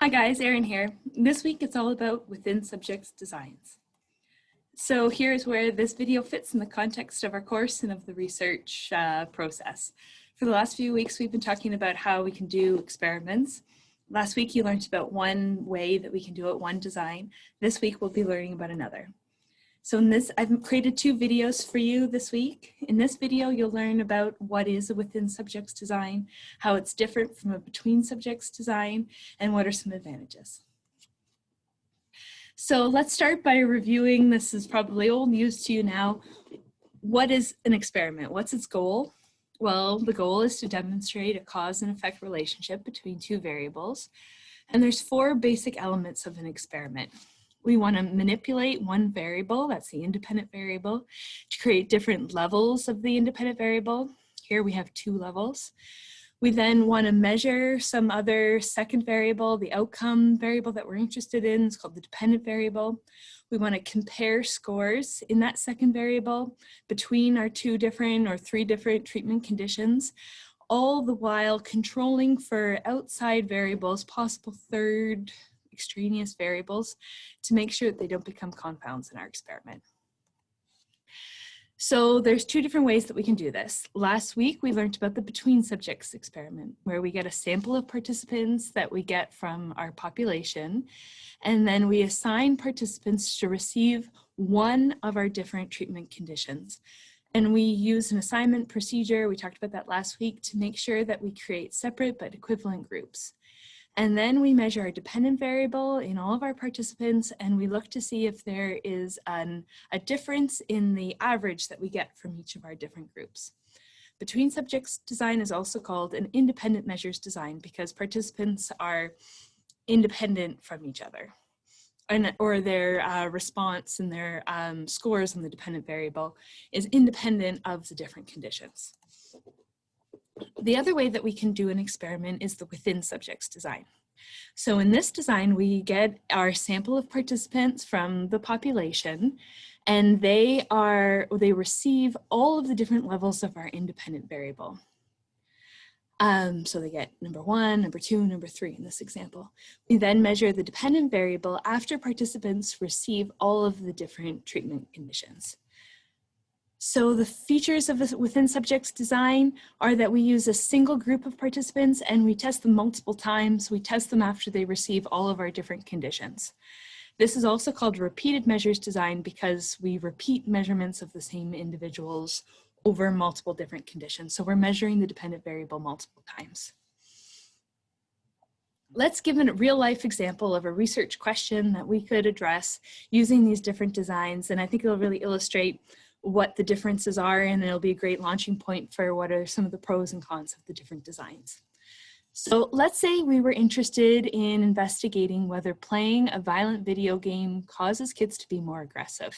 Hi guys, Erin here. This week it's all about within subjects designs. So here's where this video fits in the context of our course and of the research process. For the last few weeks we've been talking about how we can do experiments. Last week you learned about one way that we can do it, one design. This week we'll be learning about another. So I've created two videos for you this week. In this video, you'll learn about what is a within subjects design, how it's different from a between subjects design, and what are some advantages. So let's start by reviewing, this is probably old news to you now. What is an experiment? What's its goal? Well, the goal is to demonstrate a cause and effect relationship between two variables. And there's four basic elements of an experiment. We want to manipulate one variable, that's the independent variable, to create different levels of the independent variable. Here we have two levels. We then want to measure some other second variable, the outcome variable that we're interested in. It's called the dependent variable. We want to compare scores in that second variable between our two different or three different treatment conditions, all the while controlling for outside variables, possible third extraneous variables, to make sure that they don't become confounds in our experiment. So there's two different ways that we can do this. Last week we learned about the between subjects experiment, where we get a sample of participants that we get from our population, and then we assign participants to receive one of our different treatment conditions. And we use an assignment procedure, we talked about that last week, to make sure that we create separate but equivalent groups. And then we measure our dependent variable in all of our participants, and we look to see if there is a difference in the average that we get from each of our different groups. Between subjects design is also called an independent measures design because participants are independent from each other, or their response and their scores on the dependent variable is independent of the different conditions. The other way that we can do an experiment is the within subjects design. So in this design, we get our sample of participants from the population, and they receive all of the different levels of our independent variable. So they get number 1, number 2, number 3 in this example. We then measure the dependent variable after participants receive all of the different treatment conditions. So the features of the within subjects design are that we use a single group of participants and we test them multiple times. We test them after they receive all of our different conditions. This is also called repeated measures design because we repeat measurements of the same individuals over multiple different conditions. So we're measuring the dependent variable multiple times. Let's give a real life example of a research question that we could address using these different designs, and I think it'll really illustrate what the differences are, and it'll be a great launching point for what are some of the pros and cons of the different designs. So let's say we were interested in investigating whether playing a violent video game causes kids to be more aggressive.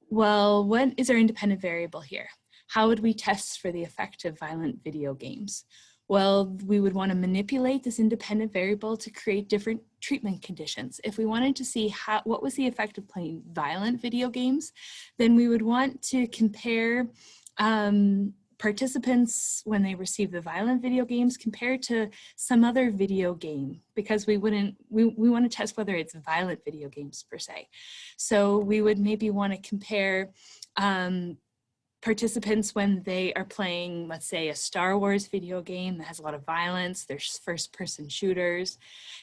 Well, what is our independent variable here? How would we test for the effect of violent video games? Well, we would want to manipulate this independent variable to create different treatment conditions. If we wanted to see what was the effect of playing violent video games, then we would want to compare participants when they receive the violent video games compared to some other video game, because we want to test whether it's violent video games per se. So we would maybe want to compare participants when they are playing, let's say, a Star Wars video game that has a lot of violence, there's first-person shooters,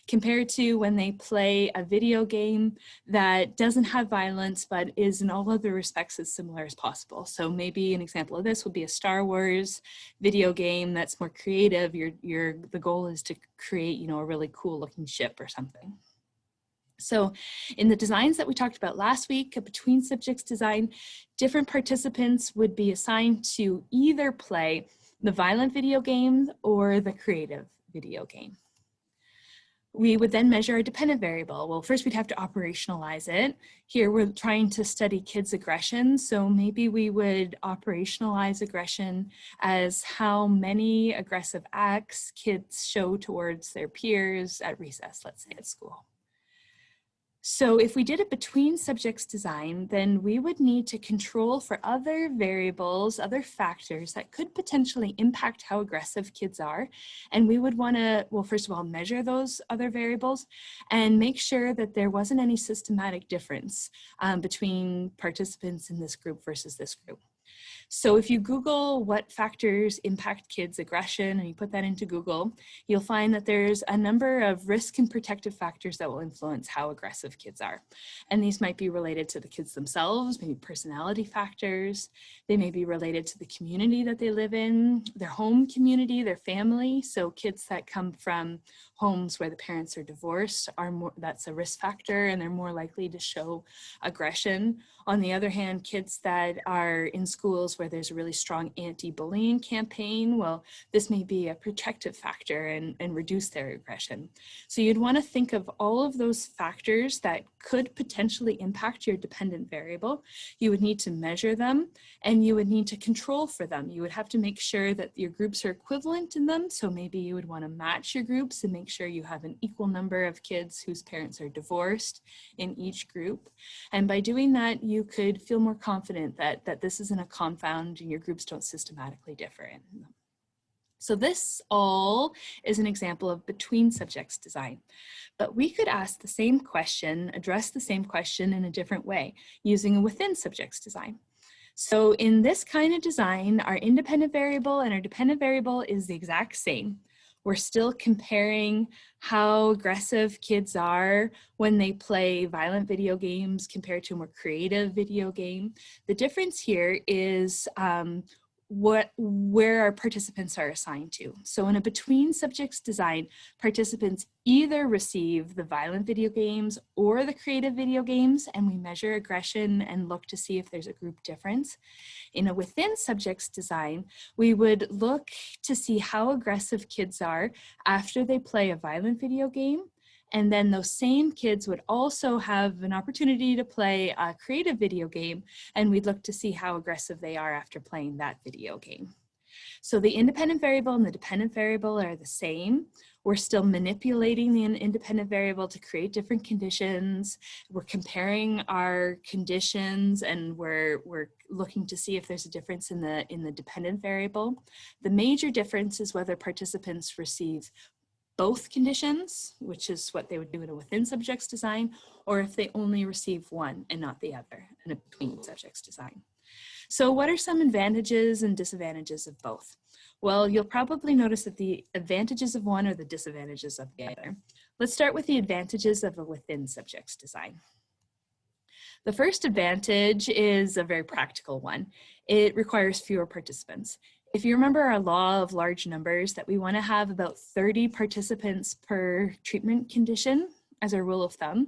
compared to when they play a video game that doesn't have violence but is in all other respects as similar as possible. So maybe an example of this would be a Star Wars video game that's more creative. The goal is to create, a really cool looking ship or something. So in the designs that we talked about last week, a between subjects design, different participants would be assigned to either play the violent video game or the creative video game. We would then measure a dependent variable. Well, first we'd have to operationalize it. Here we're trying to study kids' aggression, so maybe we would operationalize aggression as how many aggressive acts kids show towards their peers at recess, let's say at school. So if we did a between subjects design, then we would need to control for other variables, other factors that could potentially impact how aggressive kids are. And we would want to, well, first of all, measure those other variables and make sure that there wasn't any systematic difference between participants in this group versus this group. So if you Google what factors impact kids' aggression and you put that into Google, you'll find that there's a number of risk and protective factors that will influence how aggressive kids are. And these might be related to the kids themselves, maybe personality factors. They may be related to the community that they live in, their home community, their family. So kids that come from homes where the parents are divorced are more, that's a risk factor, and they're more likely to show aggression. On the other hand, kids that are in schools where there's a really strong anti-bullying campaign, well, this may be a protective factor and reduce their aggression. So you'd want to think of all of those factors that could potentially impact your dependent variable. You would need to measure them, and you would need to control for them. You would have to make sure that your groups are equivalent in them. So maybe you would want to match your groups and make sure you have an equal number of kids whose parents are divorced in each group. And by doing that, you could feel more confident that this isn't a confound and your groups don't systematically differ in them. So this all is an example of between subjects design, but we could ask the same question, address the same question in a different way using a within subjects design. So in this kind of design, our independent variable and our dependent variable is the exact same. We're still comparing how aggressive kids are when they play violent video games compared to a more creative video game. The difference here is where our participants are assigned to. So in a between subjects design, participants either receive the violent video games or the creative video games, and we measure aggression and look to see if there's a group difference. In a within subjects design, we would look to see how aggressive kids are after they play a violent video game. And then those same kids would also have an opportunity to play a creative video game, and we'd look to see how aggressive they are after playing that video game. So the independent variable and the dependent variable are the same. We're still manipulating the independent variable to create different conditions. We're comparing our conditions, and we're looking to see if there's a difference in the dependent variable. The major difference is whether participants receive both conditions, which is what they would do in a within subjects design, or if they only receive one and not the other in a between subjects design. So what are some advantages and disadvantages of both? Well, you'll probably notice that the advantages of one are the disadvantages of the other. Let's start with the advantages of a within subjects design. The first advantage is a very practical one. It requires fewer participants. If you remember our law of large numbers, that we want to have about 30 participants per treatment condition as a rule of thumb.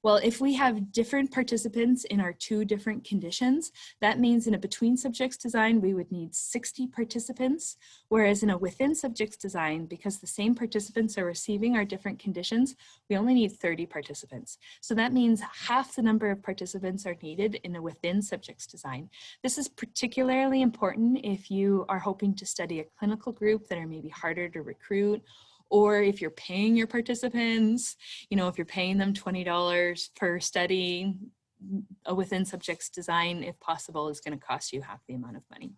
Well, if we have different participants in our two different conditions, that means in a between subjects design, we would need 60 participants, whereas in a within subjects design, because the same participants are receiving our different conditions, we only need 30 participants. So that means half the number of participants are needed in a within subjects design. This is particularly important if you are hoping to study a clinical group that are maybe harder to recruit, or if you're paying your participants, you know, if you're paying them $20 per study, a within subjects design, if possible, is going to cost you half the amount of money.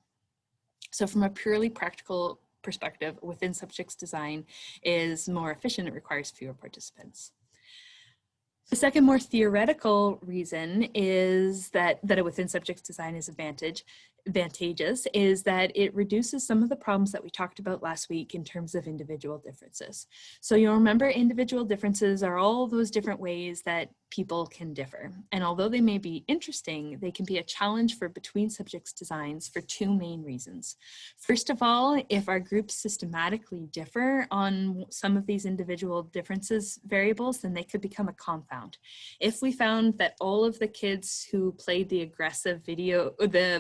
So from a purely practical perspective, within subjects design is more efficient. It requires fewer participants. The second, more theoretical reason is that a within subjects design is advantageous is that it reduces some of the problems that we talked about last week in terms of individual differences. So you'll remember individual differences are all those different ways that people can differ. And although they may be interesting, they can be a challenge for between subjects designs for two main reasons. First of all, if our groups systematically differ on some of these individual differences variables, then they could become a confound. If we found that all of the kids who played the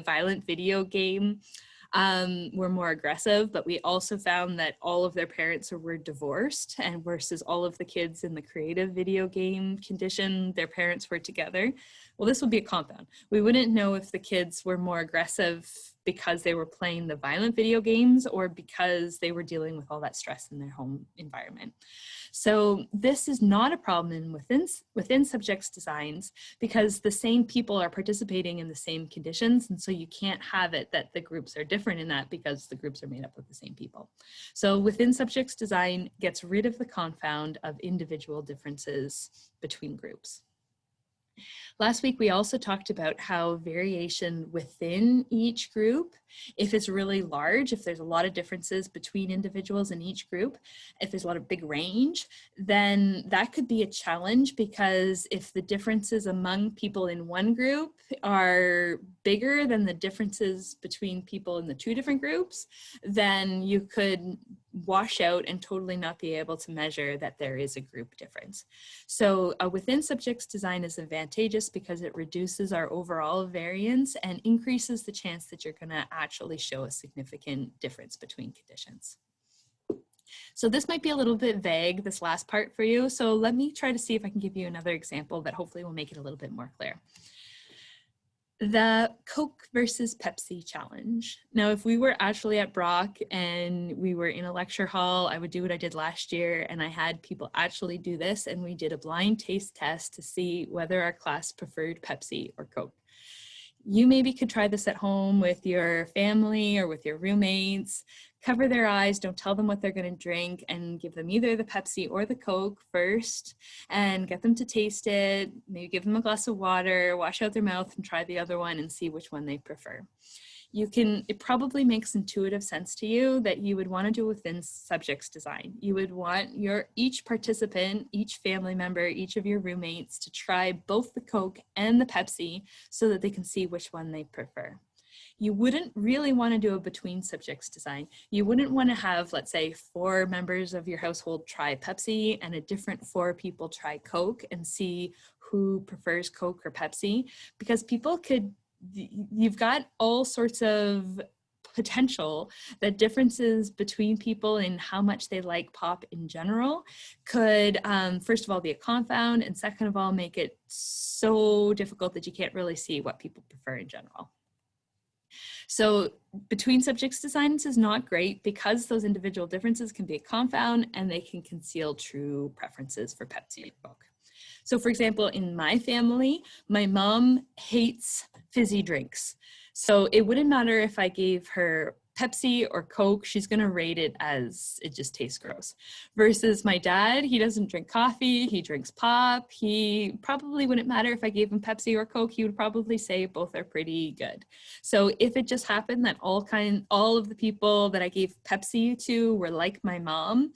violent video game were more aggressive, but we also found that all of their parents were divorced, and versus all of the kids in the creative video game condition, their parents were together, well, this would be a confound. We wouldn't know if the kids were more aggressive because they were playing the violent video games or because they were dealing with all that stress in their home environment. So this is not a problem within subjects designs because the same people are participating in the same conditions. And so you can't have it that the groups are different in that because the groups are made up of the same people. So within subjects design gets rid of the confound of individual differences between groups. Last week, we also talked about how variation within each group, if it's really large, if there's a lot of differences between individuals in each group, if there's a lot of big range, then that could be a challenge because if the differences among people in one group are bigger than the differences between people in the two different groups, then you could wash out and totally not be able to measure that there is a group difference. So within subjects design is advantageous because it reduces our overall variance and increases the chance that you're going to actually show a significant difference between conditions. So this might be a little bit vague, this last part for you. So let me try to see if I can give you another example that hopefully will make it a little bit more clear. The Coke versus Pepsi challenge. Now, if we were actually at Brock and we were in a lecture hall, I would do what I did last year, and I had people actually do this, and we did a blind taste test to see whether our class preferred Pepsi or Coke. You maybe could try this at home with your family or with your roommates. Cover their eyes, don't tell them what they're going to drink, and give them either the Pepsi or the Coke first and get them to taste it. Maybe give them a glass of water, wash out their mouth and try the other one and see which one they prefer. It probably makes intuitive sense to you that you would want to do within subjects design. You would want each participant, each family member, each of your roommates to try both the Coke and the Pepsi so that they can see which one they prefer. You wouldn't really want to do a between subjects design. You wouldn't want to have, let's say, 4 members of your household try Pepsi and a different 4 people try Coke and see who prefers Coke or Pepsi, because you've got all sorts of potential that differences between people in how much they like pop in general could, first of all, be a confound, and second of all, make it so difficult that you can't really see what people prefer in general. So between subjects designs is not great because those individual differences can be a confound and they can conceal true preferences for Pepsi or Coke. So for example, in my family, my mom hates fizzy drinks. So it wouldn't matter if I gave her Pepsi or Coke, she's going to rate it as it just tastes gross. Versus my dad, he doesn't drink coffee, he drinks pop. He probably wouldn't matter if I gave him Pepsi or Coke, he would probably say both are pretty good. So if it just happened that all of the people that I gave Pepsi to were like my mom,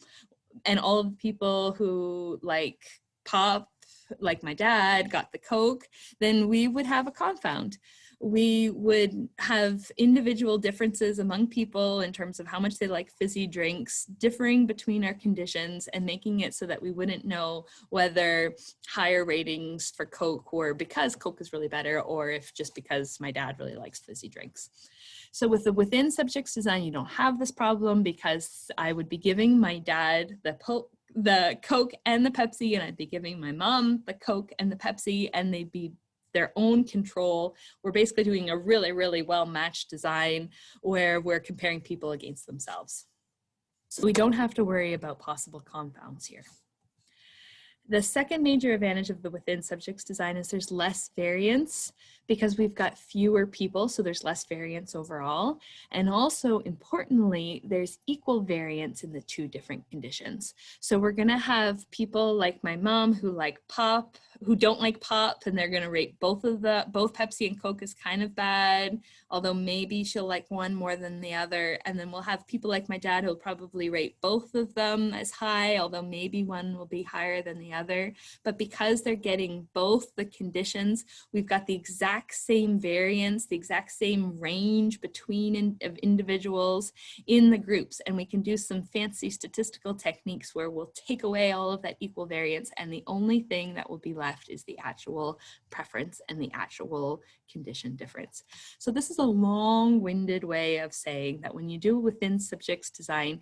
and all of the people who like pop, like my dad, got the Coke, then we would have a confound. We would have individual differences among people in terms of how much they like fizzy drinks, differing between our conditions and making it so that we wouldn't know whether higher ratings for Coke were because Coke is really better or if just because my dad really likes fizzy drinks. So with the within subjects design, you don't have this problem because I would be giving my dad the Coke and the Pepsi, and I'd be giving my mom the Coke and the Pepsi, and they'd be their own control. We're basically doing a really, really well-matched design where we're comparing people against themselves. So we don't have to worry about possible confounds here. The second major advantage of the within subjects design is there's less variance because we've got fewer people, so there's less variance overall. And also, importantly, there's equal variance in the 2 different conditions. So we're gonna have people like my mom who like pop, who don't like pop, and they're gonna rate both Pepsi and Coke as kind of bad, although maybe she'll like one more than the other. And then we'll have people like my dad who'll probably rate both of them as high, although maybe one will be higher than the other. But because they're getting both the conditions, we've got the exact same variance, the exact same range between individuals in the groups. And we can do some fancy statistical techniques where we'll take away all of that equal variance, and the only thing that will be left is the actual preference and the actual condition difference. So this is a long-winded way of saying that when you do within subjects design,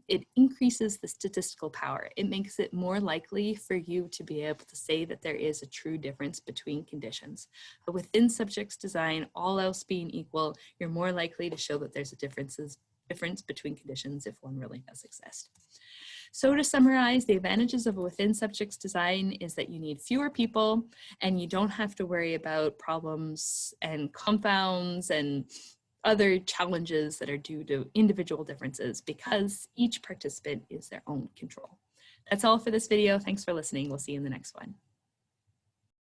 it increases the statistical power. It makes it more likely for you to be able to say that there is a true difference between conditions. But within subjects design, all else being equal, you're more likely to show that there's a difference between conditions if one really does exist. So to summarize, the advantages of a within subjects design is that you need fewer people and you don't have to worry about problems and confounds and other challenges that are due to individual differences because each participant is their own control. That's all for this video. Thanks for listening. We'll see you in the next one.